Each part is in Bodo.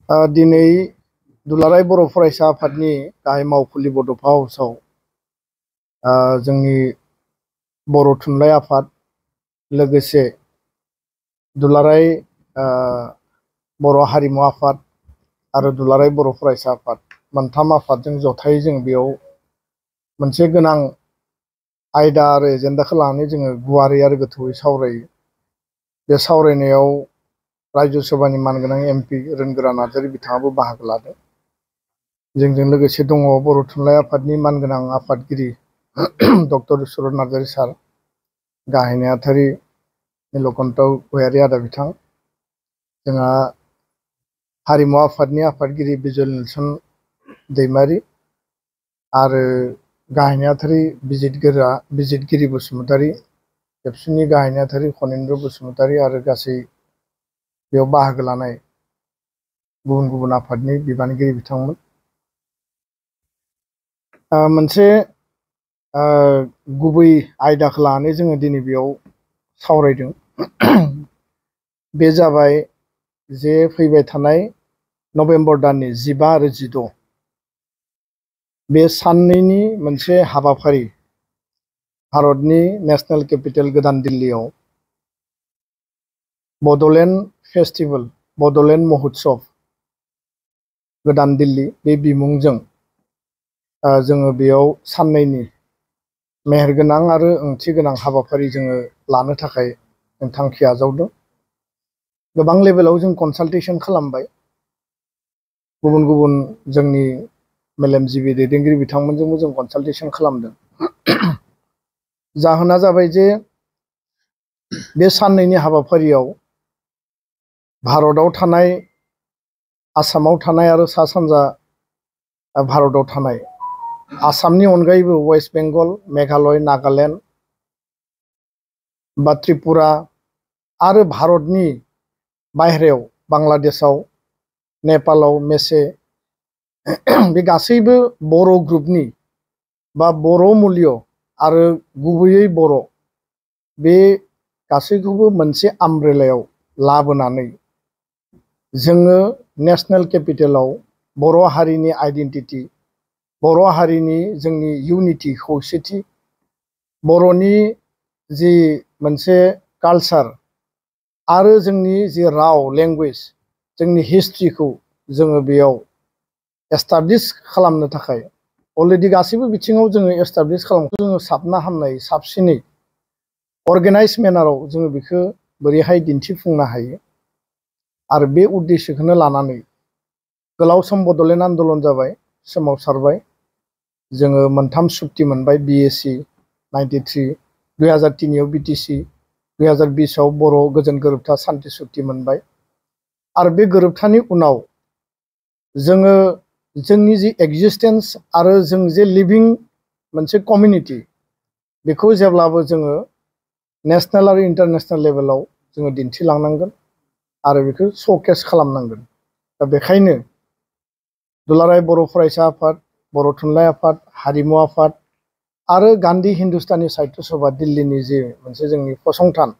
दिनै दुलाराय बर' फरायसा आफादनि गाहाय मावखुलि बड'फा हाउसआव जोंनि बर' थुनलाइ आफाद लोगोसे दुलाराय बर' हारिमु आफाद आरो दुलाराय बर' फरायसा आफाद मोनथाम आफादजों जथायै जों बेयाव मोनसे गोनां आयदा आरो एजेन्डाखौ लानानै जोङो गुवारै आरो गोथौयै सावरायो। बे सावरायनायाव राज्य सभानि मानगोनां एमपि रोनगोरा नार्जारी बिथाङाबो बाहागो लादों। जोंजों लोगोसे दङ बर' थुनलाइ आफादनि मानगोनां आफादगिरि डक्टर सुरत नार्जारी सार, गाहाय नेहाथारि नीलकण्ठ गयारी आदा बिथां, जोंहा हारिमु आफादनि आफादगिरि बिजल नेलसन दैमारी आरो गाहाय नेहाथारि बिजितगिरि बसुमतारी, एबसुनि गाहाय नेहाथारि खनीन्द्र बसुमतारी आरो गासै बेयाव बाहागो लानाय गुबुन गुबुन आफादनि बिबानगिरि बिथांमोन। मोनसे गुबै आयदाखौ लानानै जोङो दिनै बेयाव सावरायदों। बे जाबाय जे फैबाय थानाय नभेम्बर दाननि 15 आरो 16 बे साननैनि मोनसे हाबाफारि भारतनि नेशनेल केपिटेल गोदान दिल्लीयाव बड'लेण्ड फेस्टिवल, बड'लेण्ड महोत्सव गोदान दिल्ली बे बिमुंजों जोङो बेयाव साननैनि मेहेरगोनां आरो ओंथि गोनां हाबाफारि जोङो लानो थाखाय जों थांखि आजावदों। गोबां लेभेलाव जों कनसालटेसन खालामबाय, गुबुन गुबुन जोंनि मेलेमजिबि दैदेनगिरि बिथांमोनजोंबो जों कनसालटेसन खालामदों। जाहोना जाबाय जे बे साननैनि हाबाफारियाव भारताव थानाय, आसामाव थानाय आरो सा सानजा भारताव थानाय, आसामनि अनगायैबो वेस्ट बेंगल, मेघालय, नागालेण्ड बा त्रिपुरा आरो भारतनि बाहेरायाव बांलादेशआव, नेपालाव, मेसे बे गासैबो बर' ग्रुपनि बा बर' मुल्य आरो गुबैयै बर' बे गासैखौबो मोनसे आमब्रेलायाव लाबोनानै जोङो नेशनेल केपिटेलाव बर' हारिनि आइडेन्टिटि, बर' हारिनि जोंनि इउनिटि, खौसेथि, बर'नि जि मोनसे कालचार आरो जोंनि जि राव, लेंगुवेज, जोंनि हिस्ट्रिखौ जोङो बेयाव एस्टाब्लिश खालामनो थाखाय अलरेडि गासैबो बिथिङाव जोङो एस्टाब्लिश खालामनो, जोङो साबना हामनाय साबसिनै अर्गेनाइज मेनाराव जोङो बेखौ बोरैहाय दिन्थिफुंनो हायो आरो बे उद्देश्यखौनो लानानै गोलाव सम बड'लेण्ड आन्दलन जाबाय, सोमावसारबाय। जोङो मोनथाम सुक्ति मोनबाय, BAC 93, 2003 BTC, 2020 बर' गोजोन गोरोबथा सान्थि सुक्ति मोनबाय। आरो बे गोरोबथानि उनाव जोङो जोंनि जि एक्जिस्टेन्स आरो जों जे लिभिं मोनसे कमिउनिटि, बेखौ जेब्लाबो जोङो नेशनेल आरो इन्टारनेशनेल लेभेलाव जोङो दिन्थिलांनांगोन आरो बेखौ श'केस खालामनांगोन। दा बेखायनो दुलाराय बर' फरायसा आफाद, बर' थुनलाइ आफाद, हारिमु आफाद आरो गान्धी हिन्दुस्तानी साहित्य सभा दिल्लीनि जे मोनसे जोंनि फसंथान,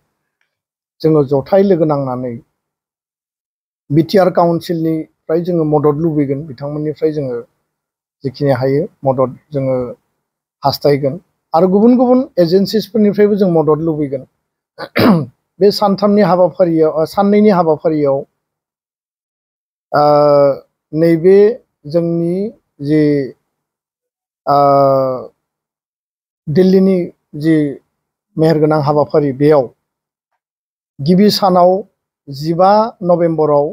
जोङो जथाय लोगो नांनानै बिटिआर काउन्सिलनिफ्राय जोङो मदद लुबैगोन, बिथांमोननिफ्राय जोङो जिखिनि हायो मदद जोङो हास्थायगोन आरो गुबुन गुबुन एजेन्सिसफोरनिफ्रायबो जों मदद लुबैगोन। बे सानथामनि हाबाफारियाव, साननैनि हाबाफारियाव नैबे जोंनि जि दिल्लीनि जि मेहेरगोनां हाबाफारि, बेयाव गिबि सानाव 15 नभेम्बराव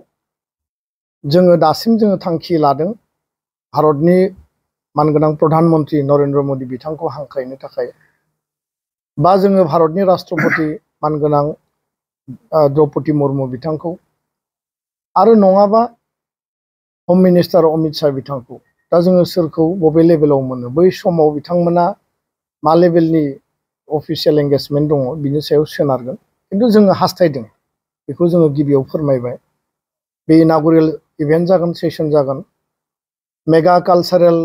जोङो दासिम जोङो थांखि लादों भारतनि मानगोनां प्रधान मन्त्रि नरेन्द्र मदि बिथांखौ हांख्रायनो थाखाय, बा जोङो भारतनि राष्ट्रपति मानगोनां द्रौपदी मुर्मु बिथांखौ, आरो नङाबा हम मिनिस्टार अमित शाह बिथांखौ। दा जोङो सोरखौ बबे लेभेलाव मोनो, बै समाव बिथांमोना मा लेभेलनि अफिसियेल एंगेजमेन्ट दङ बिनि सायाव सोनारगोन। खिन्थु जोङो हास्थायदों, बेखौ जोङो गिबियाव फोरमायबाय। बे इनागुरेल इभेन्ट जागोन, सेसन जागोन, मेगा कालचारेल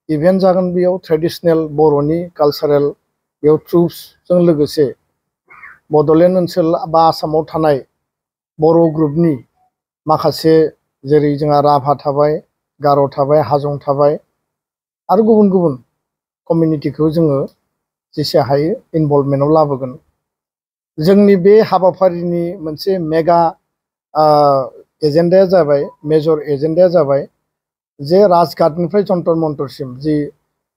इभेन्ट जागोन। बेयाव ट्रेडिशनेल बर'नि कालचारेल, बेयाव ट्रुप्सजों लोगोसे बड'लेण्ड ओनसोल बा आसामाव थानाय बर' ग्रुपनि माखासे जेरै जोंहा राभा थाबाय, गार' थाबाय, हाजं थाबाय आरो गुबुन गुबुन कमिउनिटिखौ जोङो जेसे हायो इनभल्भमेन्टआव लाबोगोन। जोंनि बे हाबाफारिनि मोनसे मेगा एजेन्डाया जाबाय, मेजर एजेन्डाया जाबाय जे राजघाटनिफ्राय जन्तर मन्तरसिम जि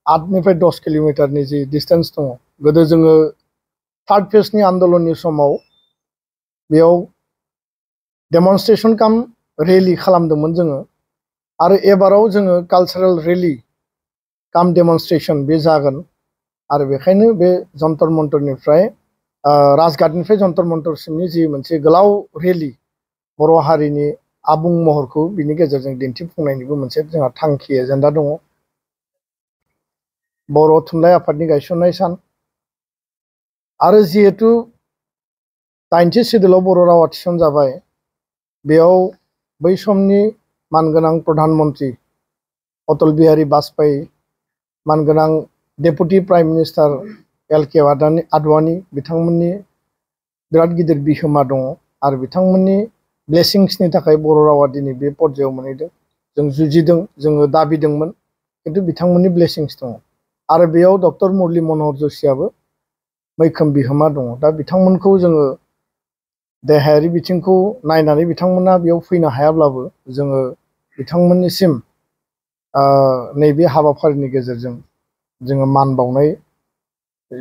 8निफ्राय 10 किल'मिटारनि जि डिस्टेन्स दङ। गोदो जोङो थार्ड फेजनि आन्दलननि समाव बेयाव डेमनस्ट्रेसन काम रेलि खालामदोंमोन जोङो, आरो एबाराव जोङो कालचारेल रेलि काम डेमनस्ट्रेसन बे जागोन। आरो बेखायनो बे जन्तर मन्तरनिफ्राय राजघाटनिफ्राय जन्तर मन्तरसिमनि जि मोनसे गोलाव रेलि बर' हारिनि आबुं महरखौ बिनि गेजेरजों दिन्थिफुंनायनिबो मोनसे जोंहा थांखि एजेन्डा दङ। बर' थुनलाइ आफादनि गायसननाय सान आरो जिहेतु 80 सिदुलाव बर' रावा थिसनजाबाय, बेयाव बै समनि मानगोनां प्रधानमन्त्रि अटल बिहारी बाजपेयी, मानगोनां deputy prime minister LK Advani बिथांमोननि बिराद गिदिर बिहोमा दङ। आरो बिथांमोननि ब्लेसिंसनि थाखाय बर' रावा दिनै बे पर्यायाव मोनहैदों। जों जुजिदों, जोङो दाबिदोंमोन, खिन्थु बिथांमोननि ब्लेसिंस दङ। आरो बेयाव डक्टर मुरली मनहर जोशीआबो मैखोम बिहोमा दङ। दा बिथांमोनखौ जोङो देहायारि बिथिंखौ नायनानै बिथांमोना बेयाव फैनो हायाब्लाबो जोङो बिथांमोननिसिम नैबे हाबाफारिनि गेजेरजों जोङो मान बावनाय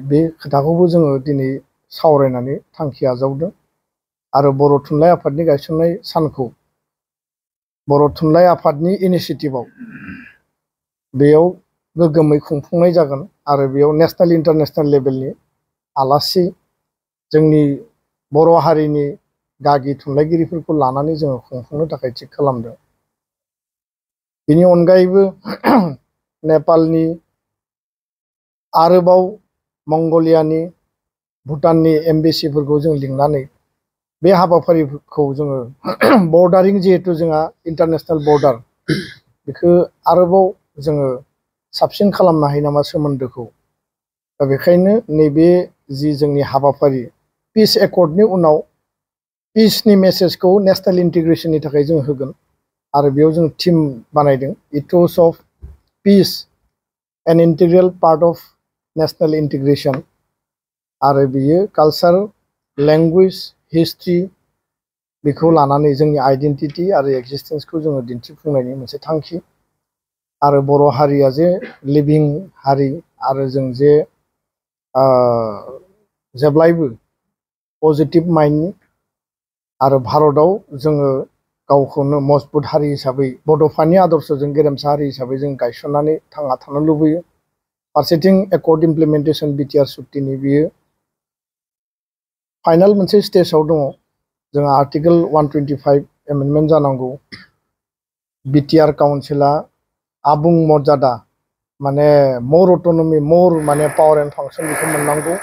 बे खोथाखौबो जोङो दिनै सावरायनानै थांखि आजावदों। आरो बर' थुनलाइ आफादनि गायसननाय सानखौ बर' थुनलाइ आफादनि इनिसिएटिभआव बेयाव गोग्गोमै खुंफुंनाय जागोन। आरो बेयाव नेसनेल इन्टारनेसनेल लेभेलनि आलासि जोंनि बर' हारिनि गागि थुनलाइगिरिफोरखौ लानानै जोङो खुंफुंनो थाखाय थिग खालामदों। बेनि अनगायैबो नेपालनि, आरोबाव मंगलियानि, भुटाननि एम्बेसिफोरखौ जों लिंनानै बे हाबाफारिखौ जोङो बर्डारिं, जिहेतु जोंहा इन्टारनेसनेल बर्डार, बेखौ आरोबाव जोङो साबसिन खालामनो हायो नामा सोमोन्दोखौ। दा बेखायनो नैबे जि जोंनि हाबाफारि पिस एकर्डनि उनाव पिसनि मेसेजखौ नेसनेल इन्टिग्रेसननि थाखाय जों होगोन। आरो बेयाव जों टीम बानायदों, ethos of peace an integral part of national integration. आरो बियो कालचार, लेंगुवेज, हिस्ट्रि बेखौ लानानै जोंनि आइडेन्टिटि आरो एक्जिस्टेन्सखौ जोङो दिन्थिफुंनायनि मोनसे थांखि। आरो बर' हारिया जे लिभिं हारि, आरो जों जे जेब्लायबो पजिटिभ माइन्डनि, आरो भारतआव जोङो गावखौनो मजबुत हारि हिसाबै बड'फानि आदर्शजों गेरेमसा हारि हिसाबै जों गायसननानै थांना थानो लुबैयो। फारसेथिं एकर्ड इमप्लिमेन्टेसन बिटिआर सुक्तिनि बियो फाइनाल मोनसे स्टेजाव दङ। जोंहा आर्टिकेल 125 एमेन्डमेन्ट जानांगौ। बिटिआर काउन्सिला आबुं मर्यादा, माने मोर अट'नमि, मोर माने पावार एन्ड फांसन बेखौ मोननांगौ।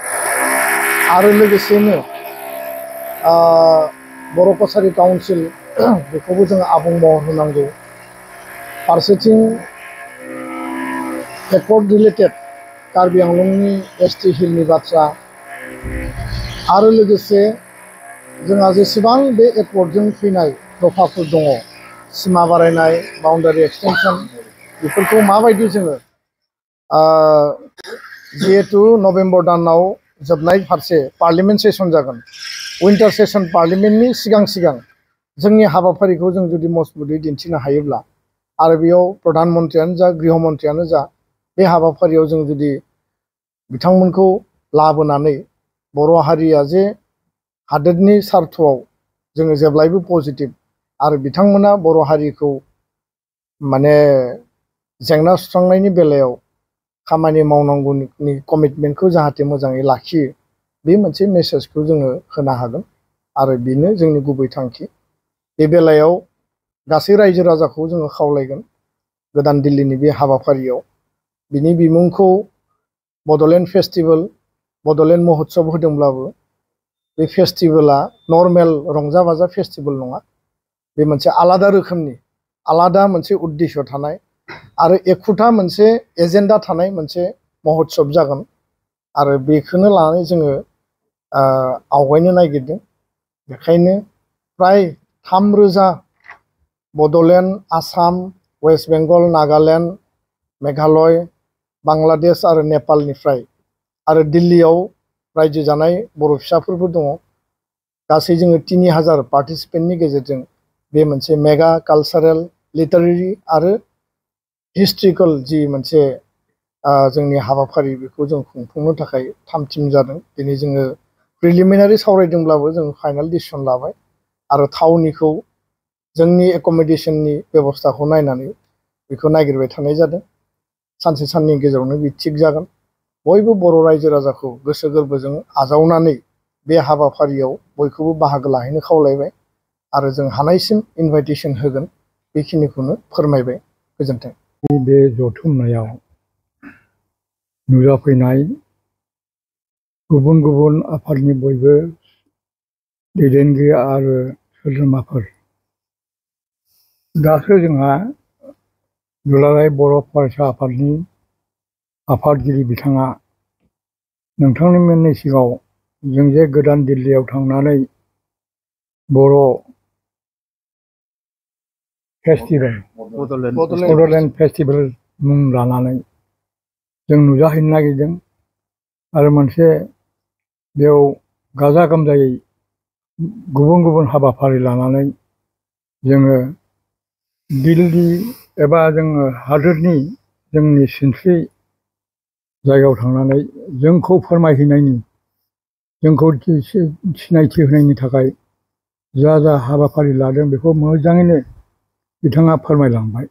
आरो लोगोसेनो बर' कसारि काउन्सिल बेखौबो जों आबुं महर होनांगौ। फारसेथिं एकर्ड रिलेटेड कार्बि आंलंनि ST हिलनि बाथ्रा, आरो लोगोसे जोंहा जेसेबां बे एकर्डजों फैनाय दफाफोर दङ, सिमा बारायनाय, बाउन्डारि एक्सटेनसन, बेफोरखौ माबायदि जोङो जिहेतु नभेम्बर दानाव जोबनाय फारसे पार्लियामेन्ट सेसन जागोन, उइन्टार सेसन पार्लियामेन्टनि सिगां सिगां जोंनि हाबाफारिखौ जों जुदि मजबुतै दिन्थिनो हायोब्ला, आरो बेयाव प्रधानमन्त्रियानो जा, गृहमन्त्रियानो जा, बे हाबाफारियाव जों जुदि बिथांमोनखौ लाबोनानै बर' हारिया जे हादोरनि सार्थआव जोङो जेब्लायबो पजिटिभ, आरो बिथांमोना बर' हारिखौ माने जेंना सुस्रांनायनि बेलायाव खामानि मावनांगौनि कमिटमेन्टखौ जाहाथे मोजाङै लाखियो, बे मोनसे मेसेजखौ जोङो होनो हागोन। आरो बेनो जोंनि गुबै थांखि। बे बेलायाव गासै रायजो राजाखौ जोङो खावलायगोन गोदान दिल्लीनि बे हाबाफारियाव। बिनि बिमुंखौ बड'लेण्ड फेस्टिभेल, बड'लेण्ड महोत्सब होदोंब्लाबो बे फेस्टिभेला नर्मेल रंजा बाजा फेस्टिभेल नङा। बे मोनसे आलादा रोखोमनि, आलादा मोनसे उद्देश्य थानाय आरो एखुथा मोनसे एजेन्डा थानाय मोनसे महोत्सब जागोन। आरो बेखौनो लानानै जोङो आवगायनो नागिरदों। बेखायनो फ्राय 3,000 बड'लेण्ड, आसाम, वेस्ट बेंगल, नागालेण्ड, मेघालय, बांलादेश आरो नेपालनिफ्राय आरो दिल्लीयाव रायजो जानाय बर' फिसाफोरबो दङ। गासै जोङो 3000 पार्टिसिपेन्टनि गेजेरजों बे मोनसे मेगा कालचारेल लिटारेरि आरो हिस्ट्रिकल जि मोनसे जोंनि हाबाफारि बेखौ जों खुंफुंनो थाखाय थामथिम जादों। दिनै जोङो प्रिलिमिनारि सावरायदोंब्लाबो जों फाइनाल डिसिसन लाबाय आरो थावनिखौ जोंनि एकमडेसननि बेबस्थाखौ नायनानै बेखौ नागिरबाय थानाय जादों। सानसे साननि गेजेरावनो बे थिग जागोन। बयबो बर' रायजो राजाखौ गोसो गोरबोजों आजावनानै बे हाबाफारियाव बयखौबो बाहागो लाहैनो खावलायबाय आरो जों हानायसिम इनभाइटेसन होगोन बेखिनिखौनो फोरमायबाय। गोजोन्थों। बे जथुमनायाव नुजाफैनाय गुबुन गुबुन आफादनि बयबो दैदेनगिरि आरो सोद्रोमाफोर, दासो जोंहा दुलाराय बर' फरायसा आफादनि आफादगिरि बिथाङा नोंथांमोननि सिगाङाव जों जे गोदान दिल्लीयाव थांनानै बर' फेस्टिभेल बड'लेण्ड फेस्टिभेल मुं लानानै जों नुजाहैनो नागिरदों आरो मोनसे बेयाव गाजा गोमजायै गुबुन गुबुन हाबाफारि लानानै जोङो दिल्ली एबा जोङो हादोरनि जोंनि सिनस्रि जायगायाव थांनानै जोंखौ फोरमायहैनायनि, जोंखौ सिनायथि होनायनि थाखाय जा जा हाबाफारि लादों बेखौ मोजाङैनो बिथाङा फोरमायलांबाय।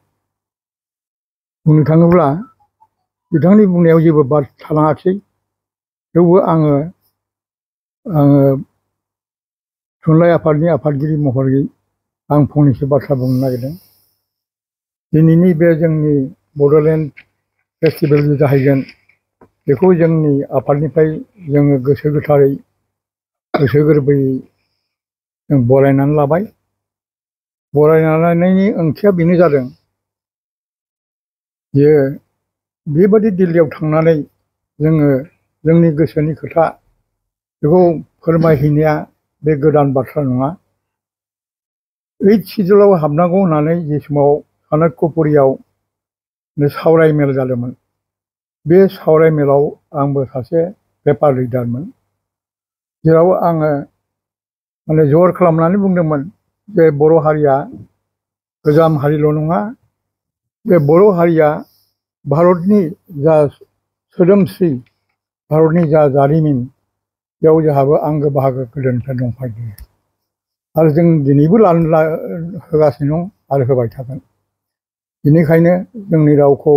बुंनो थाङोब्ला बिथांनि बुंनायाव जेबो बाद थालाङाखै। थेवबो आङो थुनलाइ आफादनि आफादगिरि महरै आं फंनैसो बाथ्रा बुंनो नागिरदों। दिनैनि बे जोंनि बड'लेण्ड फेस्टिभेल जाहैगोन, बेखौ जोंनि आफादनिफ्राय जोङो गोसो गोथारै गोसो गोरबोयै जों बरायनानै लाबाय। बरायना लानायनि ओंथिया बेनो जादों जे बेबादि दिल्लीयाव थांनानै जोङो जोंनि गोसोनि खोथा बेखौ फोरमायहैनाया बे गोदान बाथ्रा नङा। 8 सिडुलाव हाबनांगौ होननानै जे समाव कानाकपुरियाव सावराय मेल जादोंमोन, बे सावराय मेलाव आंबो सासे पेपार रिडारमोन, जेराव आङो जर खालामनानै बुंदोंमोन जे बर' हारिया गोजाम हारिल' नङा, बे बर' हारिया भारतनि जा सोदोमस्रि, भारतनि जा जारिमिन, बेयाव जोंहाबो आंगो बाहागो गोदोनिफ्राय दंफायो आरो जों दिनैबो होगासिनो दं आरो होबाय थागोन। बेनिखायनो जोंनि रावखौ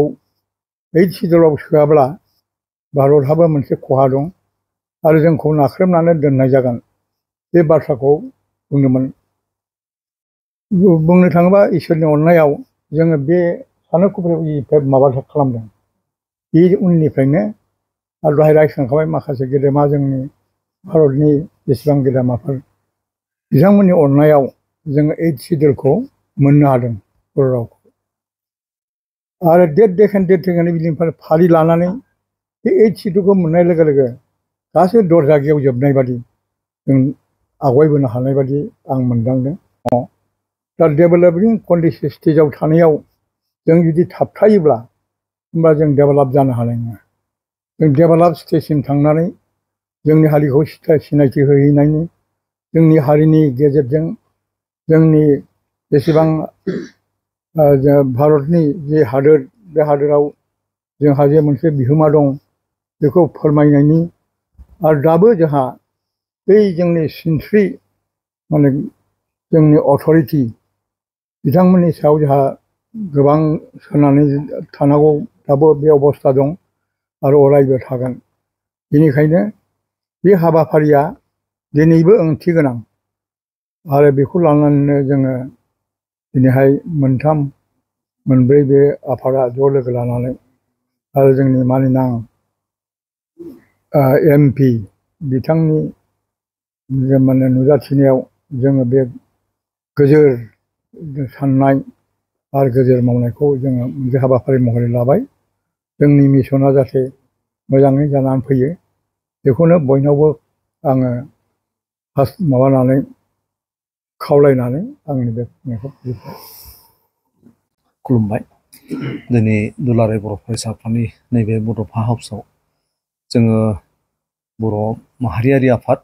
8 सिडुलाव सोआब्ला भारतहाबो मोनसे खहा दं आरो जोंखौ नाख्रेबनानै दोननाय जागोन, बे बाथ्राखौ बुंदोंमोन। बुंनो थाङोबा इसोरनि अननायाव जोङो बे कानाकपुरियाव माबा खालामदों, बे उननिफ्रायनो आरो दहाय रायखांखाबाय माखासे गेदेमा जोंनि भारतनि जेसेबां गेदेमाफोर बिथांमोननि अननायाव जोङो 8 सिडुलखौ मोननो हादों बर' रावखौ। आरो डेट टेकेन बिनिफ्राय फारि लानानै बे 8 सिडुलखौ मोननाय लोगो लोगो गासै दरजा गेवजोबनाय बादि जों आवगायबोनो हानाय बादि आं मोनदांदों। दा डेभेलपिं कन्डिसन स्टेजाव थानायाव जों जुदि थाबथायोब्ला होमबा जों डेभेलप जानो हानाय नङा। जों डेभेलप स्टेजसिम थांनानै जोंनि हारिखौ सिनायथि होहैनायनि, जोंनि हारिनि गेजेरजों जोंनि जेसेबां भारतनि जे हादोर, बे हादोराव जोंहा जे मोनसे बिहोमा दं बेखौ फोरमायनायनि, आरो दाबो जोंहा बै जोंनि सिनस्रि जोंनि अथ'रिटि बिथांमोननि सायाव जोंहा गोबां सोनारनानै थानांगौ दाबो बे अबस्था दं आरो अरायबो थागोन। बेनिखायनो बे हाबाफारिया दिनैबो ओंथि गोनां आरो बेखौ लानानैनो जोङो दिनैहाय मोनथाम मोनब्रै बे आफादा ज' लोगो लानानै आरो जोंनि माननीय MP बिथांनि नुजाथिनायाव जोङो बे गोजोर साननाय आरो गोजोर मावनायखौ जोङो मोनसे हाबाफारि महरै लाबाय। जोंनि मिसना जाहाथे मोजाङै जानानै फैयो बेखौनो बयनावबो आङो माबानानै खावलायनानै आंनि बे बुंनायखौ फोजोबबाय। खुलुमबाय दिनै दुलाराय बर' फरायसा आफादनि नैबे बड'फा हाउसआव जोङो बर' माहारियारि आफाद,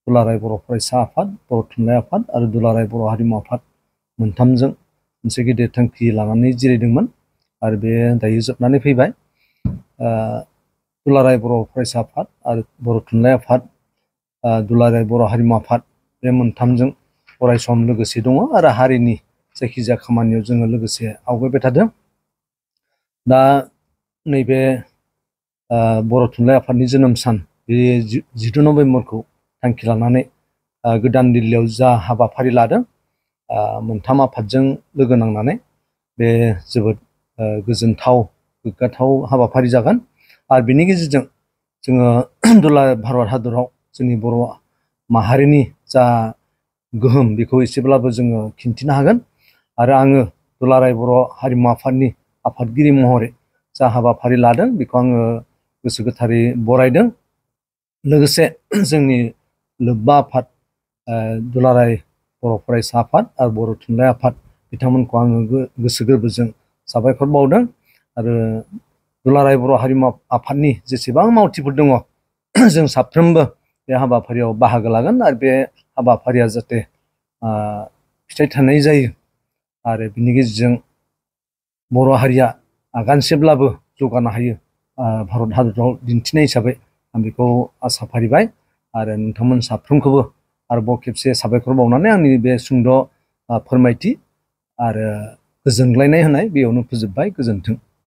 दुलाराय बर' फरायसा आफाद, बर' थुनलाइ आफाद आरो दुलाराय बर' हारिमु आफाद मोनथामजों मोनसे गिदिर थांखि लानानै जिरायदोंमोन आरो बे दायो जोबनानै फैबाय। दुलाराय बर' फरायसा आफाद आरो बर' थुनलाइ आफाद, दुलाराय बर' हारिमु आफाद बे मोनथामजों अराय सम लोगोसे दङ आरो हारिनि जायखिजाया खामानियाव जोङो लोगोसे आवगायबाय थादों। दा नैबे बर' थुनलाइ आफादनि जोनोम सान बे 10 नभेम्बरखौ थांखि लानानै गोदान दिल्लीयाव जा हाबाफारि लादों मोनथाम आफादजों लोगो नांनानै बे जोबोद गोजोनथाव गोग्गाथाव हाबाफारि जागोन आरो बिनि गेजेरजों जोङो दुलाराय भारत हादराव जोंनि बर' माहारिनि जा गोहोम बेखौ एसेब्लाबो जोङो खिन्थिनो हागोन आरो आङो दुलाराय बर' हारिमु आफादनि आफादगिरि महरै जा हाबाफारि लादों बेखौ आङो गोसो गोथारै बरायदों। लोगोसे जोंनि लोब्बा आफाद दुलाराय बर' फरायसा आफाद आरो बर' थुनलाइ आफाद बिथांमोनखौ आङो गोसो गोरबोजों साबायखर बावदों आरो दुलाराय बर' हारिमु आफादनि जेसेबां मावथिफोर दङ जों साफ्रोमबो बे हाबाफारियाव बाहागो लागोन आरो बे हाबाफारिया जाहाथे फिथाइ थानाय जायो आरो बिनि गेजेरजों बर' हारिया आगानसेब्लाबो जौगानो हायो भारत हादराव दिन्थिनाय हिसाबै आं बेखौ आसा फारिबाय आरो नोंथांमोन साफ्रोमखौबो आरोबाव खेबसे साबायखर बावनानै आंनि बे सुंद' फोरमायथि आरो गोजोनग्लायनाय होनाय बेयावनो फोजोबबाय। गोजोन्थों।